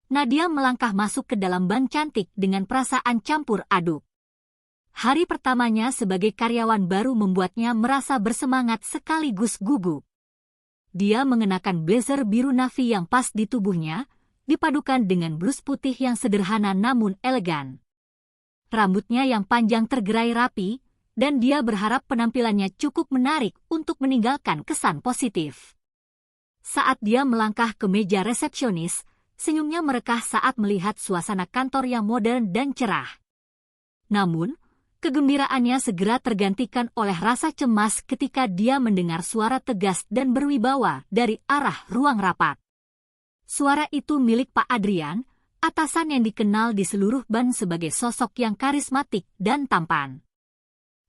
Nadia melangkah masuk ke dalam bank cantik dengan perasaan campur aduk. Hari pertamanya sebagai karyawan baru membuatnya merasa bersemangat sekaligus gugup. Dia mengenakan blazer biru navy yang pas di tubuhnya, dipadukan dengan blus putih yang sederhana namun elegan. Rambutnya yang panjang tergerai rapi, dan dia berharap penampilannya cukup menarik untuk meninggalkan kesan positif. Saat dia melangkah ke meja resepsionis, senyumnya merekah saat melihat suasana kantor yang modern dan cerah. Namun, kegembiraannya segera tergantikan oleh rasa cemas ketika dia mendengar suara tegas dan berwibawa dari arah ruang rapat. Suara itu milik Pak Adrian, atasan yang dikenal di seluruh bank sebagai sosok yang karismatik dan tampan.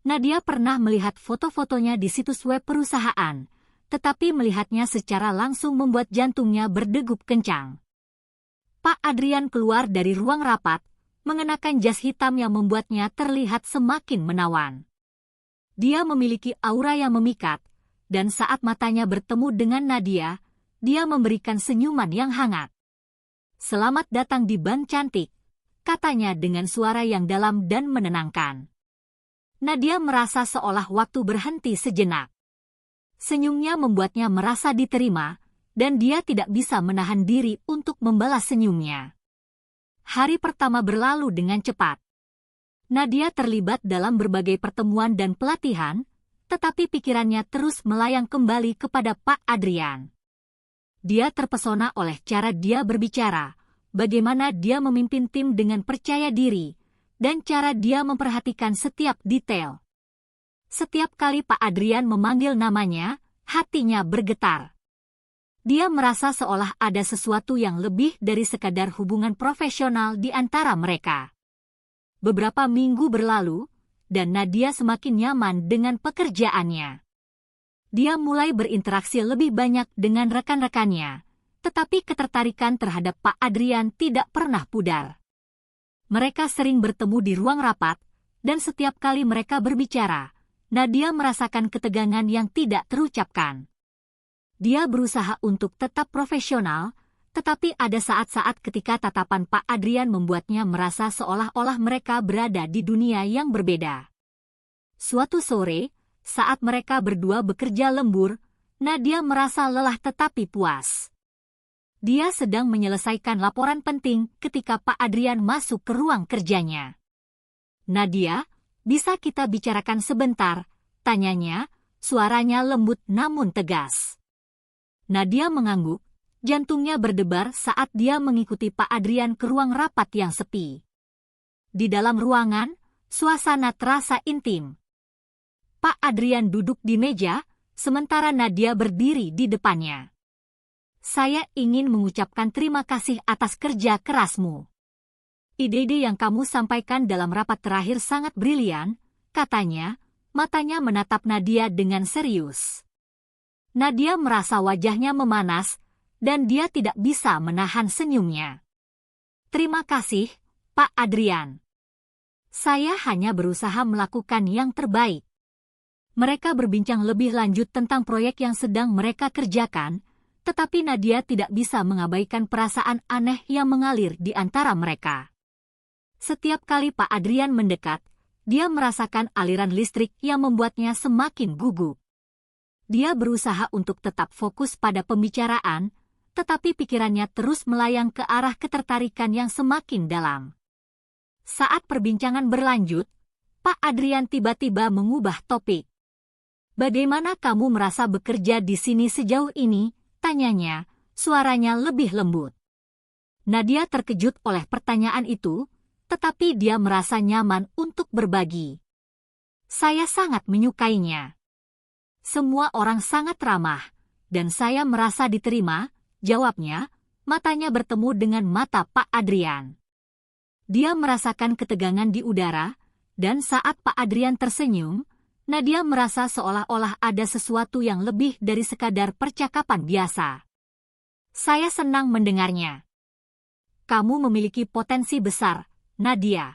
Nadia pernah melihat foto-fotonya di situs web perusahaan, tetapi melihatnya secara langsung membuat jantungnya berdegup kencang. Pak Adrian keluar dari ruang rapat, mengenakan jas hitam yang membuatnya terlihat semakin menawan. Dia memiliki aura yang memikat, dan saat matanya bertemu dengan Nadia, dia memberikan senyuman yang hangat. "Selamat datang di bank cantik," katanya dengan suara yang dalam dan menenangkan. Nadia merasa seolah waktu berhenti sejenak. Senyumnya membuatnya merasa diterima, dan dia tidak bisa menahan diri untuk membalas senyumnya. Hari pertama berlalu dengan cepat. Nadia terlibat dalam berbagai pertemuan dan pelatihan, tetapi pikirannya terus melayang kembali kepada Pak Adrian. Dia terpesona oleh cara dia berbicara, bagaimana dia memimpin tim dengan percaya diri, dan cara dia memperhatikan setiap detail. Setiap kali Pak Adrian memanggil namanya, hatinya bergetar. Dia merasa seolah ada sesuatu yang lebih dari sekadar hubungan profesional di antara mereka. Beberapa minggu berlalu, dan Nadia semakin nyaman dengan pekerjaannya. Dia mulai berinteraksi lebih banyak dengan rekan-rekannya, tetapi ketertarikan terhadap Pak Adrian tidak pernah pudar. Mereka sering bertemu di ruang rapat, dan setiap kali mereka berbicara, Nadia merasakan ketegangan yang tidak terucapkan. Dia berusaha untuk tetap profesional, tetapi ada saat-saat ketika tatapan Pak Adrian membuatnya merasa seolah-olah mereka berada di dunia yang berbeda. Suatu sore, saat mereka berdua bekerja lembur, Nadia merasa lelah tetapi puas. Dia sedang menyelesaikan laporan penting ketika Pak Adrian masuk ke ruang kerjanya. "Nadia, bisa kita bicarakan sebentar?" tanyanya, suaranya lembut namun tegas. Nadia mengangguk, jantungnya berdebar saat dia mengikuti Pak Adrian ke ruang rapat yang sepi. Di dalam ruangan, suasana terasa intim. Pak Adrian duduk di meja, sementara Nadia berdiri di depannya. "Saya ingin mengucapkan terima kasih atas kerja kerasmu. Ide-ide yang kamu sampaikan dalam rapat terakhir sangat brilian," katanya, matanya menatap Nadia dengan serius. Nadia merasa wajahnya memanas, dan dia tidak bisa menahan senyumnya. "Terima kasih, Pak Adrian. Saya hanya berusaha melakukan yang terbaik." Mereka berbincang lebih lanjut tentang proyek yang sedang mereka kerjakan, tetapi Nadia tidak bisa mengabaikan perasaan aneh yang mengalir di antara mereka. Setiap kali Pak Adrian mendekat, dia merasakan aliran listrik yang membuatnya semakin gugup. Dia berusaha untuk tetap fokus pada pembicaraan, tetapi pikirannya terus melayang ke arah ketertarikan yang semakin dalam. Saat perbincangan berlanjut, Pak Adrian tiba-tiba mengubah topik. "Bagaimana kamu merasa bekerja di sini sejauh ini?" tanyanya, suaranya lebih lembut. Nadia terkejut oleh pertanyaan itu, tetapi dia merasa nyaman untuk berbagi. "Saya sangat menyukainya. Semua orang sangat ramah, dan saya merasa diterima," jawabnya, matanya bertemu dengan mata Pak Adrian. Dia merasakan ketegangan di udara, dan saat Pak Adrian tersenyum, Nadia merasa seolah-olah ada sesuatu yang lebih dari sekadar percakapan biasa. "Saya senang mendengarnya. Kamu memiliki potensi besar, Nadia.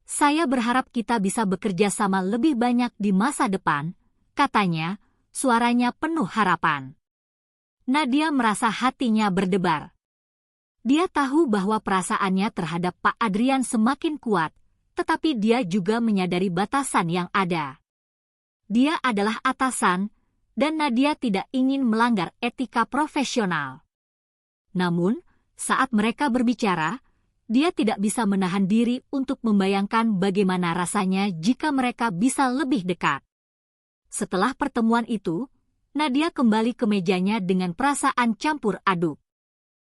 Saya berharap kita bisa bekerja sama lebih banyak di masa depan," katanya, suaranya penuh harapan. Nadia merasa hatinya berdebar. Dia tahu bahwa perasaannya terhadap Pak Adrian semakin kuat, tetapi dia juga menyadari batasan yang ada. Dia adalah atasan, dan Nadia tidak ingin melanggar etika profesional. Namun, saat mereka berbicara, dia tidak bisa menahan diri untuk membayangkan bagaimana rasanya jika mereka bisa lebih dekat. Setelah pertemuan itu, Nadia kembali ke mejanya dengan perasaan campur aduk.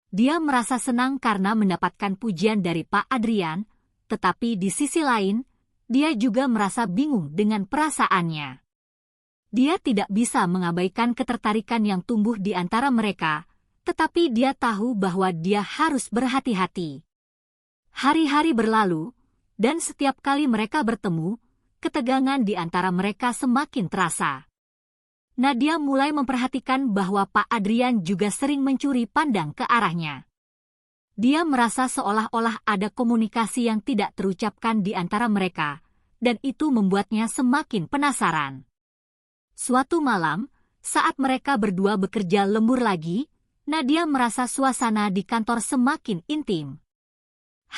Dia merasa senang karena mendapatkan pujian dari Pak Adrian, tetapi di sisi lain, dia juga merasa bingung dengan perasaannya. Dia tidak bisa mengabaikan ketertarikan yang tumbuh di antara mereka, tetapi dia tahu bahwa dia harus berhati-hati. Hari-hari berlalu, dan setiap kali mereka bertemu, ketegangan di antara mereka semakin terasa. Nadia mulai memperhatikan bahwa Pak Adrian juga sering mencuri pandang ke arahnya. Dia merasa seolah-olah ada komunikasi yang tidak terucapkan di antara mereka, dan itu membuatnya semakin penasaran. Suatu malam, saat mereka berdua bekerja lembur lagi, Nadia merasa suasana di kantor semakin intim.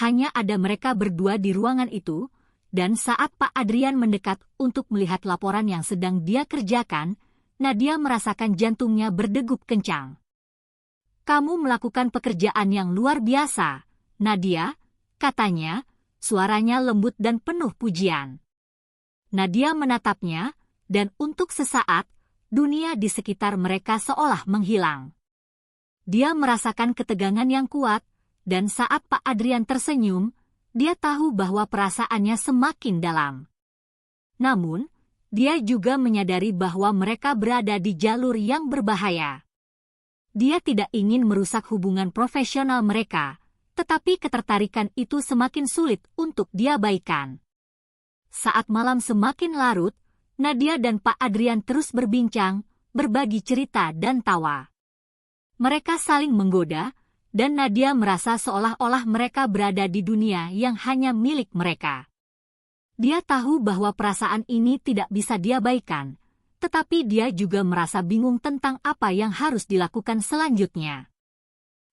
Hanya ada mereka berdua di ruangan itu, dan saat Pak Adrian mendekat untuk melihat laporan yang sedang dia kerjakan, Nadia merasakan jantungnya berdegup kencang. "Kamu melakukan pekerjaan yang luar biasa, Nadia," katanya, suaranya lembut dan penuh pujian. Nadia menatapnya, dan untuk sesaat, dunia di sekitar mereka seolah menghilang. Dia merasakan ketegangan yang kuat, dan saat Pak Adrian tersenyum, dia tahu bahwa perasaannya semakin dalam. Namun, dia juga menyadari bahwa mereka berada di jalur yang berbahaya. Dia tidak ingin merusak hubungan profesional mereka, tetapi ketertarikan itu semakin sulit untuk diabaikan. Saat malam semakin larut, Nadia dan Pak Adrian terus berbincang, berbagi cerita dan tawa. Mereka saling menggoda, dan Nadia merasa seolah-olah mereka berada di dunia yang hanya milik mereka. Dia tahu bahwa perasaan ini tidak bisa diabaikan, tetapi dia juga merasa bingung tentang apa yang harus dilakukan selanjutnya.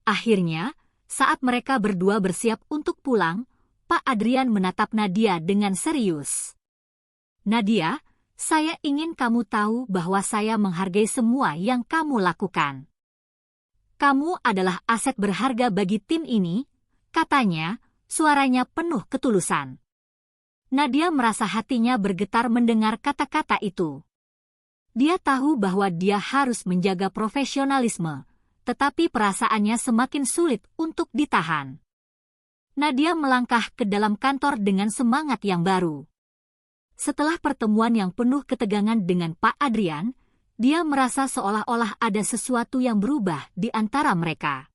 Akhirnya, saat mereka berdua bersiap untuk pulang, Pak Adrian menatap Nadia dengan serius. "Nadia, saya ingin kamu tahu bahwa saya menghargai semua yang kamu lakukan. Kamu adalah aset berharga bagi tim ini," katanya, suaranya penuh ketulusan. Nadia merasa hatinya bergetar mendengar kata-kata itu. Dia tahu bahwa dia harus menjaga profesionalisme, tetapi perasaannya semakin sulit untuk ditahan. Nadia melangkah ke dalam kantor dengan semangat yang baru. Setelah pertemuan yang penuh ketegangan dengan Pak Adrian, dia merasa seolah-olah ada sesuatu yang berubah di antara mereka.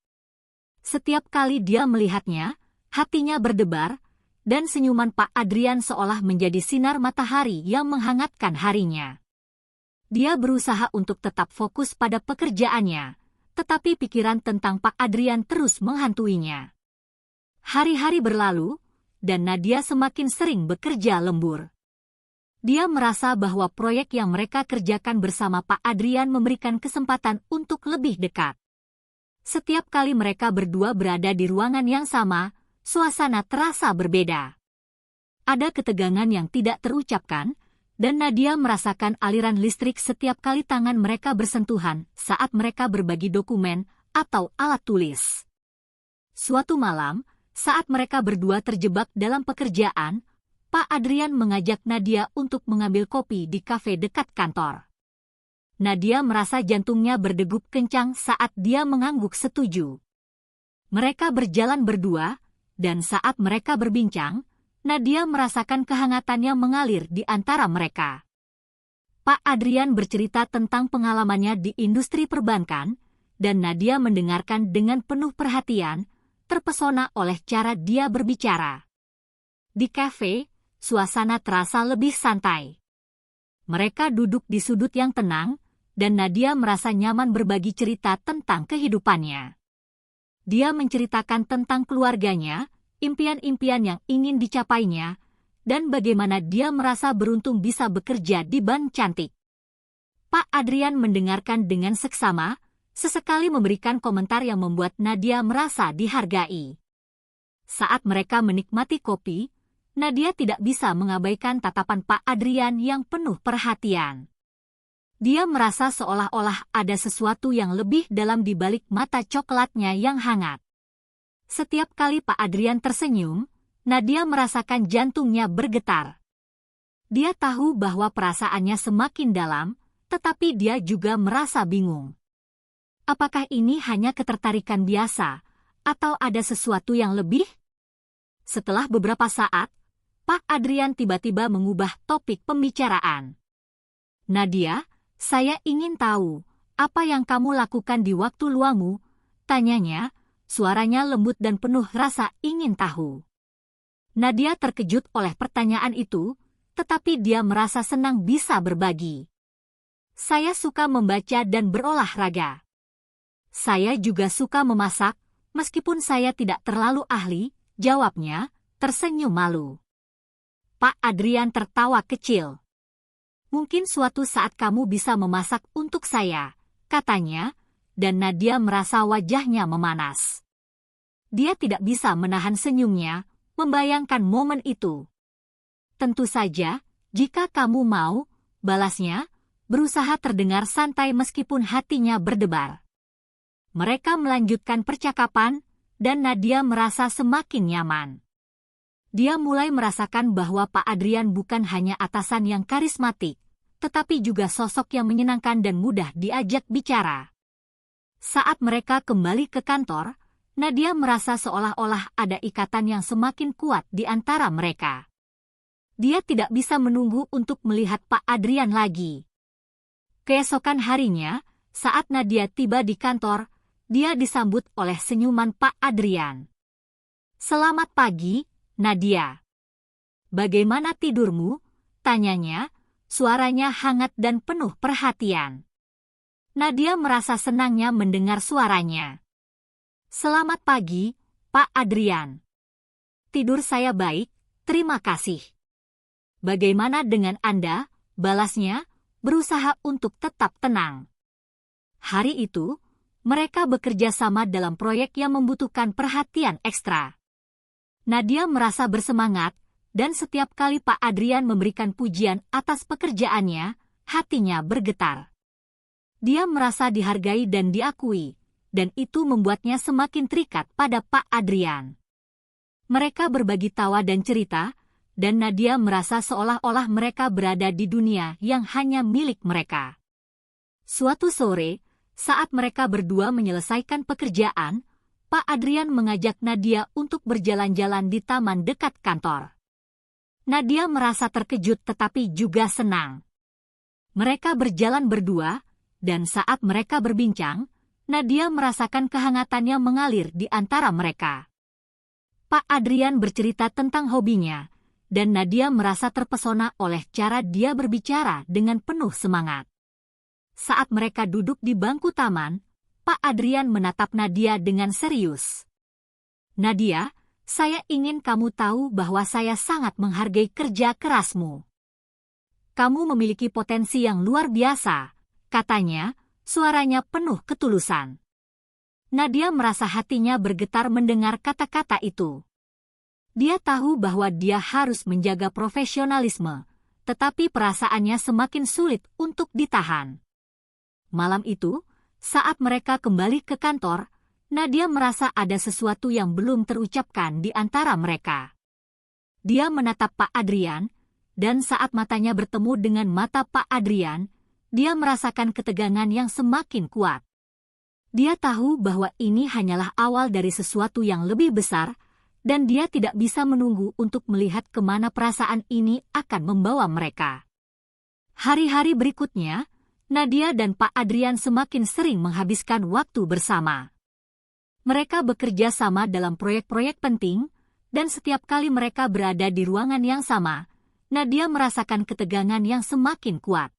Setiap kali dia melihatnya, hatinya berdebar, dan senyuman Pak Adrian seolah menjadi sinar matahari yang menghangatkan harinya. Dia berusaha untuk tetap fokus pada pekerjaannya, tetapi pikiran tentang Pak Adrian terus menghantuinya. Hari-hari berlalu, dan Nadia semakin sering bekerja lembur. Dia merasa bahwa proyek yang mereka kerjakan bersama Pak Adrian memberikan kesempatan untuk lebih dekat. Setiap kali mereka berdua berada di ruangan yang sama, suasana terasa berbeda. Ada ketegangan yang tidak terucapkan, dan Nadia merasakan aliran listrik setiap kali tangan mereka bersentuhan saat mereka berbagi dokumen atau alat tulis. Suatu malam, saat mereka berdua terjebak dalam pekerjaan, Pak Adrian mengajak Nadia untuk mengambil kopi di kafe dekat kantor. Nadia merasa jantungnya berdegup kencang saat dia mengangguk setuju. Mereka berjalan berdua, dan saat mereka berbincang, Nadia merasakan kehangatan yang mengalir di antara mereka. Pak Adrian bercerita tentang pengalamannya di industri perbankan, dan Nadia mendengarkan dengan penuh perhatian, terpesona oleh cara dia berbicara. Di kafe, suasana terasa lebih santai. Mereka duduk di sudut yang tenang, dan Nadia merasa nyaman berbagi cerita tentang kehidupannya. Dia menceritakan tentang keluarganya, impian-impian yang ingin dicapainya, dan bagaimana dia merasa beruntung bisa bekerja di bank cantik. Pak Adrian mendengarkan dengan seksama, sesekali memberikan komentar yang membuat Nadia merasa dihargai. Saat mereka menikmati kopi, Nadia tidak bisa mengabaikan tatapan Pak Adrian yang penuh perhatian. Dia merasa seolah-olah ada sesuatu yang lebih dalam di balik mata coklatnya yang hangat. Setiap kali Pak Adrian tersenyum, Nadia merasakan jantungnya bergetar. Dia tahu bahwa perasaannya semakin dalam, tetapi dia juga merasa bingung. Apakah ini hanya ketertarikan biasa, atau ada sesuatu yang lebih? Setelah beberapa saat, Pak Adrian tiba-tiba mengubah topik pembicaraan. Nadia, saya ingin tahu, apa yang kamu lakukan di waktu luangmu? Tanyanya, suaranya lembut dan penuh rasa ingin tahu. Nadia terkejut oleh pertanyaan itu, tetapi dia merasa senang bisa berbagi. Saya suka membaca dan berolahraga. Saya juga suka memasak, meskipun saya tidak terlalu ahli, jawabnya, tersenyum malu. Pak Adrian tertawa kecil. Mungkin suatu saat kamu bisa memasak untuk saya, katanya, dan Nadia merasa wajahnya memanas. Dia tidak bisa menahan senyumnya, membayangkan momen itu. Tentu saja, jika kamu mau, balasnya, berusaha terdengar santai meskipun hatinya berdebar. Mereka melanjutkan percakapan, dan Nadia merasa semakin nyaman. Dia mulai merasakan bahwa Pak Adrian bukan hanya atasan yang karismatik, tetapi juga sosok yang menyenangkan dan mudah diajak bicara. Saat mereka kembali ke kantor, Nadia merasa seolah-olah ada ikatan yang semakin kuat di antara mereka. Dia tidak bisa menunggu untuk melihat Pak Adrian lagi. Keesokan harinya, saat Nadia tiba di kantor, dia disambut oleh senyuman Pak Adrian. Selamat pagi, Nadia. Bagaimana tidurmu? Tanyanya, suaranya hangat dan penuh perhatian. Nadia merasa senangnya mendengar suaranya. Selamat pagi, Pak Adrian. Tidur saya baik, terima kasih. Bagaimana dengan Anda? Balasnya, berusaha untuk tetap tenang. Hari itu, mereka bekerja sama dalam proyek yang membutuhkan perhatian ekstra. Nadia merasa bersemangat, dan setiap kali Pak Adrian memberikan pujian atas pekerjaannya, hatinya bergetar. Dia merasa dihargai dan diakui, dan itu membuatnya semakin terikat pada Pak Adrian. Mereka berbagi tawa dan cerita, dan Nadia merasa seolah-olah mereka berada di dunia yang hanya milik mereka. Suatu sore, saat mereka berdua menyelesaikan pekerjaan, Pak Adrian mengajak Nadia untuk berjalan-jalan di taman dekat kantor. Nadia merasa terkejut tetapi juga senang. Mereka berjalan berdua, dan saat mereka berbincang, Nadia merasakan kehangatan yang mengalir di antara mereka. Pak Adrian bercerita tentang hobinya, dan Nadia merasa terpesona oleh cara dia berbicara dengan penuh semangat. Saat mereka duduk di bangku taman, Pak Adrian menatap Nadia dengan serius. Nadia, saya ingin kamu tahu bahwa saya sangat menghargai kerja kerasmu. Kamu memiliki potensi yang luar biasa, katanya, suaranya penuh ketulusan. Nadia merasa hatinya bergetar mendengar kata-kata itu. Dia tahu bahwa dia harus menjaga profesionalisme, tetapi perasaannya semakin sulit untuk ditahan. Malam itu, saat mereka kembali ke kantor, Nadia merasa ada sesuatu yang belum terucapkan di antara mereka. Dia menatap Pak Adrian, dan saat matanya bertemu dengan mata Pak Adrian, dia merasakan ketegangan yang semakin kuat. Dia tahu bahwa ini hanyalah awal dari sesuatu yang lebih besar, dan dia tidak bisa menunggu untuk melihat kemana perasaan ini akan membawa mereka. Hari-hari berikutnya, Nadia dan Pak Adrian semakin sering menghabiskan waktu bersama. Mereka bekerja sama dalam proyek-proyek penting, dan setiap kali mereka berada di ruangan yang sama, Nadia merasakan ketegangan yang semakin kuat.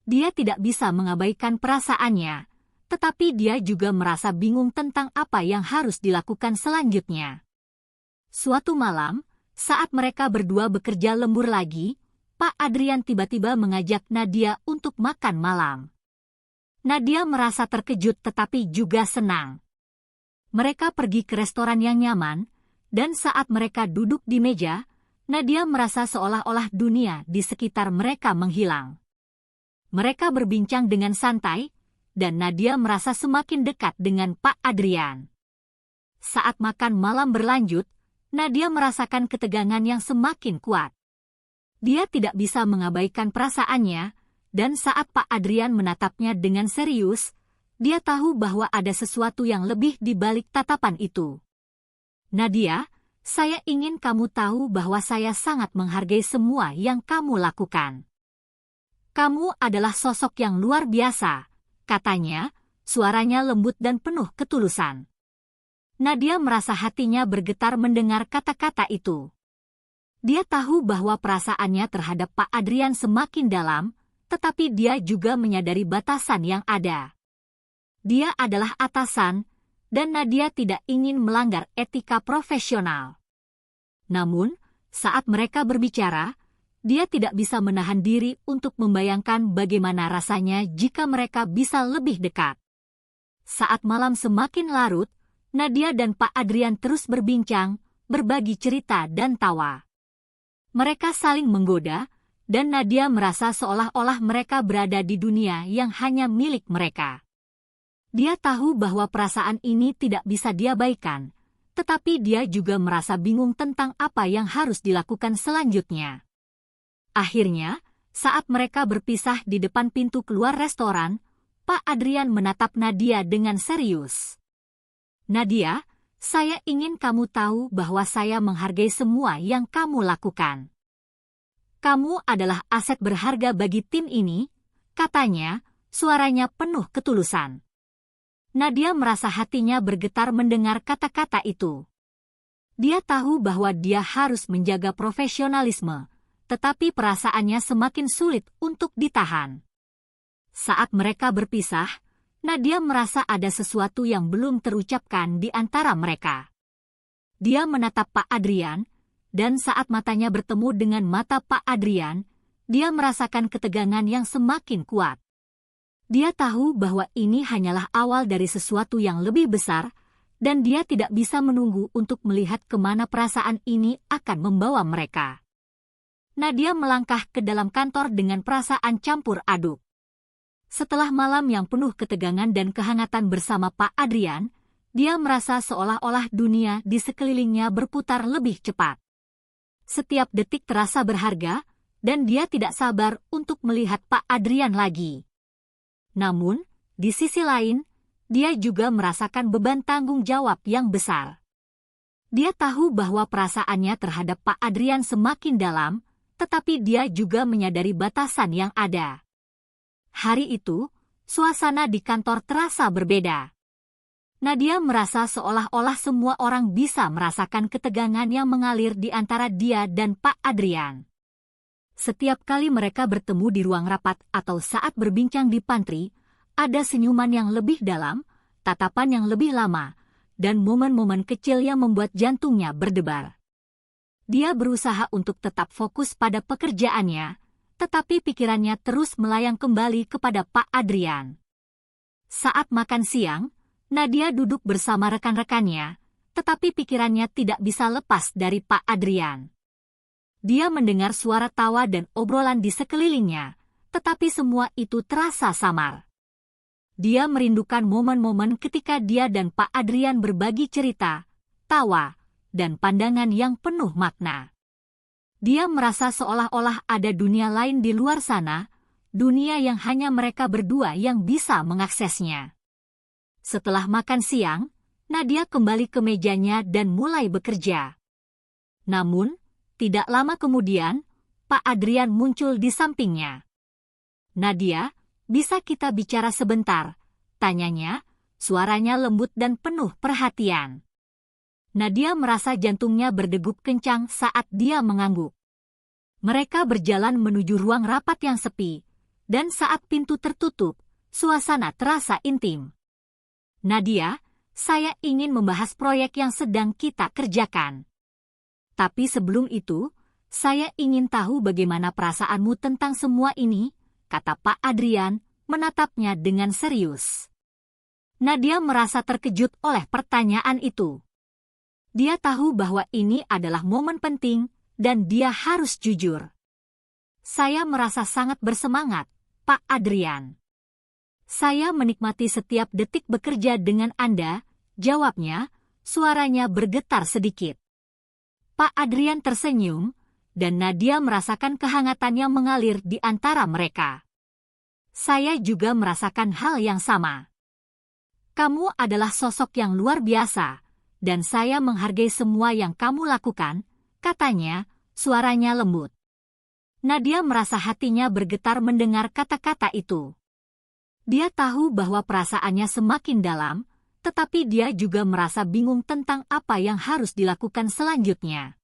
Dia tidak bisa mengabaikan perasaannya, tetapi dia juga merasa bingung tentang apa yang harus dilakukan selanjutnya. Suatu malam, saat mereka berdua bekerja lembur lagi, Pak Adrian tiba-tiba mengajak Nadia untuk makan malam. Nadia merasa terkejut tetapi juga senang. Mereka pergi ke restoran yang nyaman, dan saat mereka duduk di meja, Nadia merasa seolah-olah dunia di sekitar mereka menghilang. Mereka berbincang dengan santai, dan Nadia merasa semakin dekat dengan Pak Adrian. Saat makan malam berlanjut, Nadia merasakan ketegangan yang semakin kuat. Dia tidak bisa mengabaikan perasaannya, dan saat Pak Adrian menatapnya dengan serius, dia tahu bahwa ada sesuatu yang lebih di balik tatapan itu. Nadia, saya ingin kamu tahu bahwa saya sangat menghargai semua yang kamu lakukan. Kamu adalah sosok yang luar biasa, katanya, suaranya lembut dan penuh ketulusan. Nadia merasa hatinya bergetar mendengar kata-kata itu. Dia tahu bahwa perasaannya terhadap Pak Adrian semakin dalam, tetapi dia juga menyadari batasan yang ada. Dia adalah atasan, dan Nadia tidak ingin melanggar etika profesional. Namun, saat mereka berbicara, dia tidak bisa menahan diri untuk membayangkan bagaimana rasanya jika mereka bisa lebih dekat. Saat malam semakin larut, Nadia dan Pak Adrian terus berbincang, berbagi cerita dan tawa. Mereka saling menggoda, dan Nadia merasa seolah-olah mereka berada di dunia yang hanya milik mereka. Dia tahu bahwa perasaan ini tidak bisa diabaikan, tetapi dia juga merasa bingung tentang apa yang harus dilakukan selanjutnya. Akhirnya, saat mereka berpisah di depan pintu keluar restoran, Pak Adrian menatap Nadia dengan serius. Nadia, saya ingin kamu tahu bahwa saya menghargai semua yang kamu lakukan. Kamu adalah aset berharga bagi tim ini, katanya, suaranya penuh ketulusan. Nadia merasa hatinya bergetar mendengar kata-kata itu. Dia tahu bahwa dia harus menjaga profesionalisme, tetapi perasaannya semakin sulit untuk ditahan. Saat mereka berpisah, Nadia merasa ada sesuatu yang belum terucapkan di antara mereka. Dia menatap Pak Adrian, dan saat matanya bertemu dengan mata Pak Adrian, dia merasakan ketegangan yang semakin kuat. Dia tahu bahwa ini hanyalah awal dari sesuatu yang lebih besar, dan dia tidak bisa menunggu untuk melihat kemana perasaan ini akan membawa mereka. Nadia melangkah ke dalam kantor dengan perasaan campur aduk. Setelah malam yang penuh ketegangan dan kehangatan bersama Pak Adrian, dia merasa seolah-olah dunia di sekelilingnya berputar lebih cepat. Setiap detik terasa berharga, dan dia tidak sabar untuk melihat Pak Adrian lagi. Namun, di sisi lain, dia juga merasakan beban tanggung jawab yang besar. Dia tahu bahwa perasaannya terhadap Pak Adrian semakin dalam, tetapi dia juga menyadari batasan yang ada. Hari itu, suasana di kantor terasa berbeda. Nadia merasa seolah-olah semua orang bisa merasakan ketegangan yang mengalir di antara dia dan Pak Adrian. Setiap kali mereka bertemu di ruang rapat atau saat berbincang di pantry, ada senyuman yang lebih dalam, tatapan yang lebih lama, dan momen-momen kecil yang membuat jantungnya berdebar. Dia berusaha untuk tetap fokus pada pekerjaannya, tetapi pikirannya terus melayang kembali kepada Pak Adrian. Saat makan siang, Nadia duduk bersama rekan-rekannya, tetapi pikirannya tidak bisa lepas dari Pak Adrian. Dia mendengar suara tawa dan obrolan di sekelilingnya, tetapi semua itu terasa samar. Dia merindukan momen-momen ketika dia dan Pak Adrian berbagi cerita, tawa, dan pandangan yang penuh makna. Dia merasa seolah-olah ada dunia lain di luar sana, dunia yang hanya mereka berdua yang bisa mengaksesnya. Setelah makan siang, Nadia kembali ke mejanya dan mulai bekerja. Namun, tidak lama kemudian, Pak Adrian muncul di sampingnya. Nadia, bisa kita bicara sebentar? Tanyanya, suaranya lembut dan penuh perhatian. Nadia merasa jantungnya berdegup kencang saat dia mengangguk. Mereka berjalan menuju ruang rapat yang sepi, dan saat pintu tertutup, suasana terasa intim. Nadia, saya ingin membahas proyek yang sedang kita kerjakan. Tapi sebelum itu, saya ingin tahu bagaimana perasaanmu tentang semua ini, kata Pak Adrian, menatapnya dengan serius. Nadia merasa terkejut oleh pertanyaan itu. Dia tahu bahwa ini adalah momen penting dan dia harus jujur. Saya merasa sangat bersemangat, Pak Adrian. Saya menikmati setiap detik bekerja dengan Anda, jawabnya, suaranya bergetar sedikit. Pak Adrian tersenyum, dan Nadia merasakan kehangatan yang mengalir di antara mereka. Saya juga merasakan hal yang sama. Kamu adalah sosok yang luar biasa, dan saya menghargai semua yang kamu lakukan, katanya, suaranya lembut. Nadia merasa hatinya bergetar mendengar kata-kata itu. Dia tahu bahwa perasaannya semakin dalam, tetapi dia juga merasa bingung tentang apa yang harus dilakukan selanjutnya.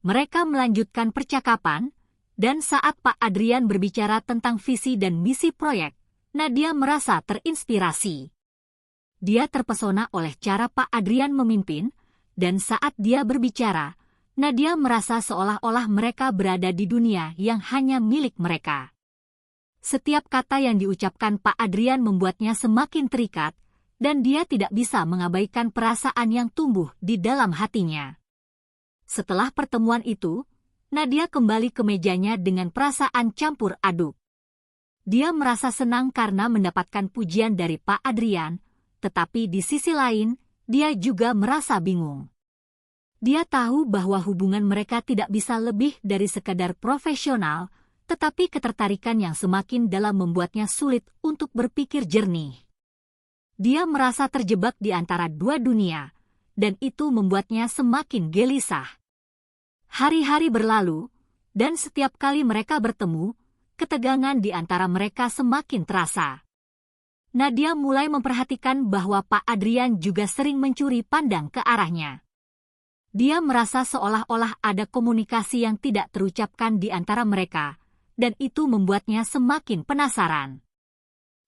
Mereka melanjutkan percakapan, dan saat Pak Adrian berbicara tentang visi dan misi proyek, Nadia merasa terinspirasi. Dia terpesona oleh cara Pak Adrian memimpin, dan saat dia berbicara, Nadia merasa seolah-olah mereka berada di dunia yang hanya milik mereka. Setiap kata yang diucapkan Pak Adrian membuatnya semakin terikat, dan dia tidak bisa mengabaikan perasaan yang tumbuh di dalam hatinya. Setelah pertemuan itu, Nadia kembali ke mejanya dengan perasaan campur aduk. Dia merasa senang karena mendapatkan pujian dari Pak Adrian, tetapi di sisi lain, dia juga merasa bingung. Dia tahu bahwa hubungan mereka tidak bisa lebih dari sekadar profesional, tetapi ketertarikan yang semakin dalam membuatnya sulit untuk berpikir jernih. Dia merasa terjebak di antara dua dunia, dan itu membuatnya semakin gelisah. Hari-hari berlalu, dan setiap kali mereka bertemu, ketegangan di antara mereka semakin terasa. Nadia mulai memperhatikan bahwa Pak Adrian juga sering mencuri pandang ke arahnya. Dia merasa seolah-olah ada komunikasi yang tidak terucapkan di antara mereka, dan itu membuatnya semakin penasaran.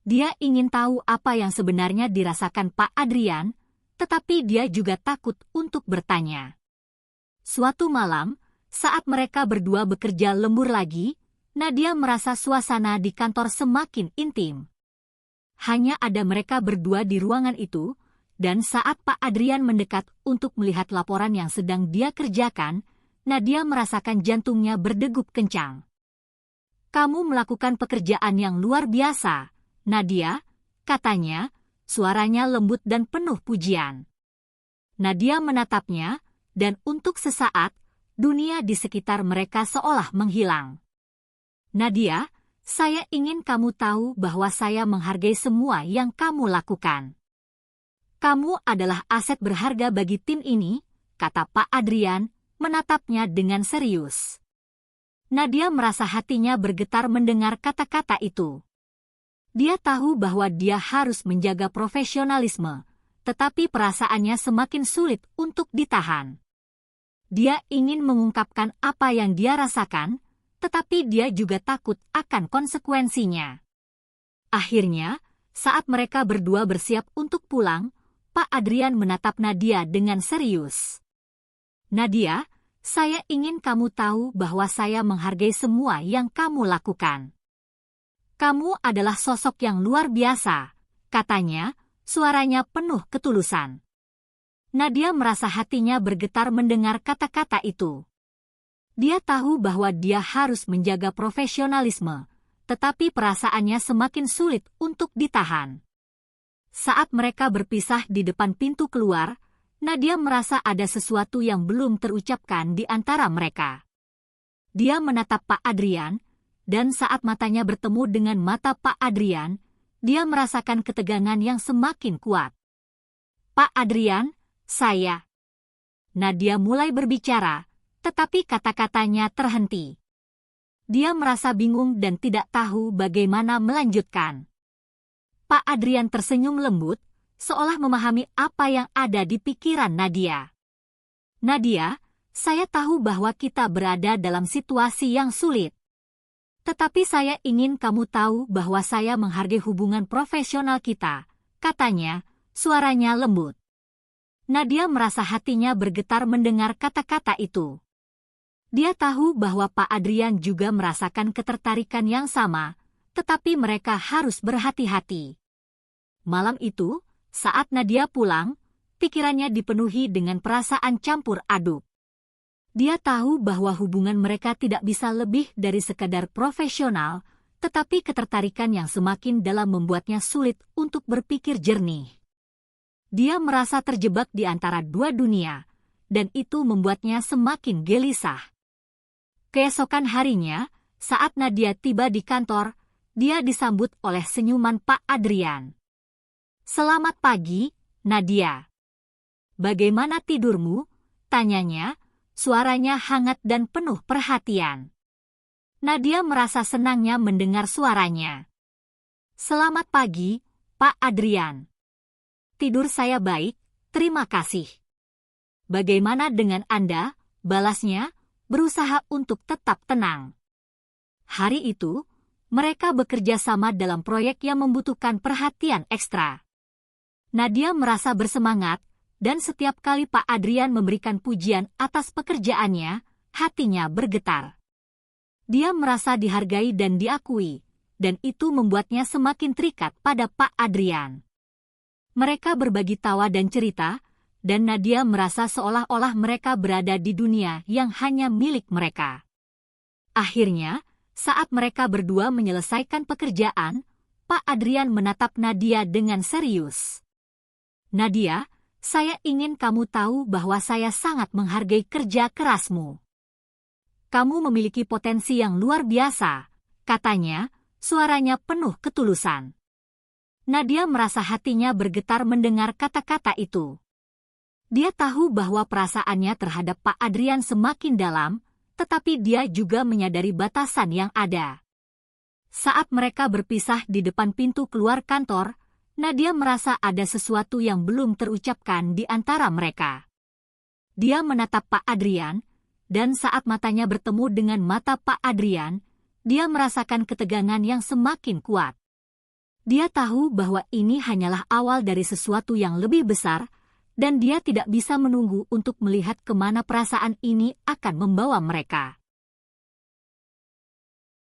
Dia ingin tahu apa yang sebenarnya dirasakan Pak Adrian, tetapi dia juga takut untuk bertanya. Suatu malam, saat mereka berdua bekerja lembur lagi, Nadia merasa suasana di kantor semakin intim. Hanya ada mereka berdua di ruangan itu, dan saat Pak Adrian mendekat untuk melihat laporan yang sedang dia kerjakan, Nadia merasakan jantungnya berdegup kencang. Kamu melakukan pekerjaan yang luar biasa, Nadia, katanya, suaranya lembut dan penuh pujian. Nadia menatapnya, dan untuk sesaat, dunia di sekitar mereka seolah menghilang. Nadia, saya ingin kamu tahu bahwa saya menghargai semua yang kamu lakukan. Kamu adalah aset berharga bagi tim ini, kata Pak Adrian, menatapnya dengan serius. Nadia merasa hatinya bergetar mendengar kata-kata itu. Dia tahu bahwa dia harus menjaga profesionalisme, tetapi perasaannya semakin sulit untuk ditahan. Dia ingin mengungkapkan apa yang dia rasakan, tetapi dia juga takut akan konsekuensinya. Akhirnya, saat mereka berdua bersiap untuk pulang, Pak Adrian menatap Nadia dengan serius. Nadia, saya ingin kamu tahu bahwa saya menghargai semua yang kamu lakukan. Kamu adalah sosok yang luar biasa, katanya, suaranya penuh ketulusan. Nadia merasa hatinya bergetar mendengar kata-kata itu. Dia tahu bahwa dia harus menjaga profesionalisme, tetapi perasaannya semakin sulit untuk ditahan. Saat mereka berpisah di depan pintu keluar, Nadia merasa ada sesuatu yang belum terucapkan di antara mereka. Dia menatap Pak Adrian, dan saat matanya bertemu dengan mata Pak Adrian, dia merasakan ketegangan yang semakin kuat. Pak Adrian, saya. Nadia mulai berbicara, tetapi kata-katanya terhenti. Dia merasa bingung dan tidak tahu bagaimana melanjutkan. Pak Adrian tersenyum lembut, seolah memahami apa yang ada di pikiran Nadia. Nadia, saya tahu bahwa kita berada dalam situasi yang sulit. Tetapi saya ingin kamu tahu bahwa saya menghargai hubungan profesional kita, katanya, suaranya lembut. Nadia merasa hatinya bergetar mendengar kata-kata itu. Dia tahu bahwa Pak Adrian juga merasakan ketertarikan yang sama, tetapi mereka harus berhati-hati. Malam itu, saat Nadia pulang, pikirannya dipenuhi dengan perasaan campur aduk. Dia tahu bahwa hubungan mereka tidak bisa lebih dari sekadar profesional, tetapi ketertarikan yang semakin dalam membuatnya sulit untuk berpikir jernih. Dia merasa terjebak di antara dua dunia, dan itu membuatnya semakin gelisah. Keesokan harinya, saat Nadia tiba di kantor, dia disambut oleh senyuman Pak Adrian. "Selamat pagi, Nadia. Bagaimana tidurmu?" tanyanya, suaranya hangat dan penuh perhatian. Nadia merasa senangnya mendengar suaranya. "Selamat pagi, Pak Adrian. Tidur saya baik, terima kasih. Bagaimana dengan Anda?" balasnya, berusaha untuk tetap tenang. Hari itu, mereka bekerja sama dalam proyek yang membutuhkan perhatian ekstra. Nadia merasa bersemangat, dan setiap kali Pak Adrian memberikan pujian atas pekerjaannya, hatinya bergetar. Dia merasa dihargai dan diakui, dan itu membuatnya semakin terikat pada Pak Adrian. Mereka berbagi tawa dan cerita, dan Nadia merasa seolah-olah mereka berada di dunia yang hanya milik mereka. Akhirnya, saat mereka berdua menyelesaikan pekerjaan, Pak Adrian menatap Nadia dengan serius. "Nadia, saya ingin kamu tahu bahwa saya sangat menghargai kerja kerasmu. Kamu memiliki potensi yang luar biasa," katanya, suaranya penuh ketulusan. Nadia merasa hatinya bergetar mendengar kata-kata itu. Dia tahu bahwa perasaannya terhadap Pak Adrian semakin dalam, tetapi dia juga menyadari batasan yang ada. Saat mereka berpisah di depan pintu keluar kantor, Nadia merasa ada sesuatu yang belum terucapkan di antara mereka. Dia menatap Pak Adrian, dan saat matanya bertemu dengan mata Pak Adrian, dia merasakan ketegangan yang semakin kuat. Dia tahu bahwa ini hanyalah awal dari sesuatu yang lebih besar, dan dia tidak bisa menunggu untuk melihat kemana perasaan ini akan membawa mereka.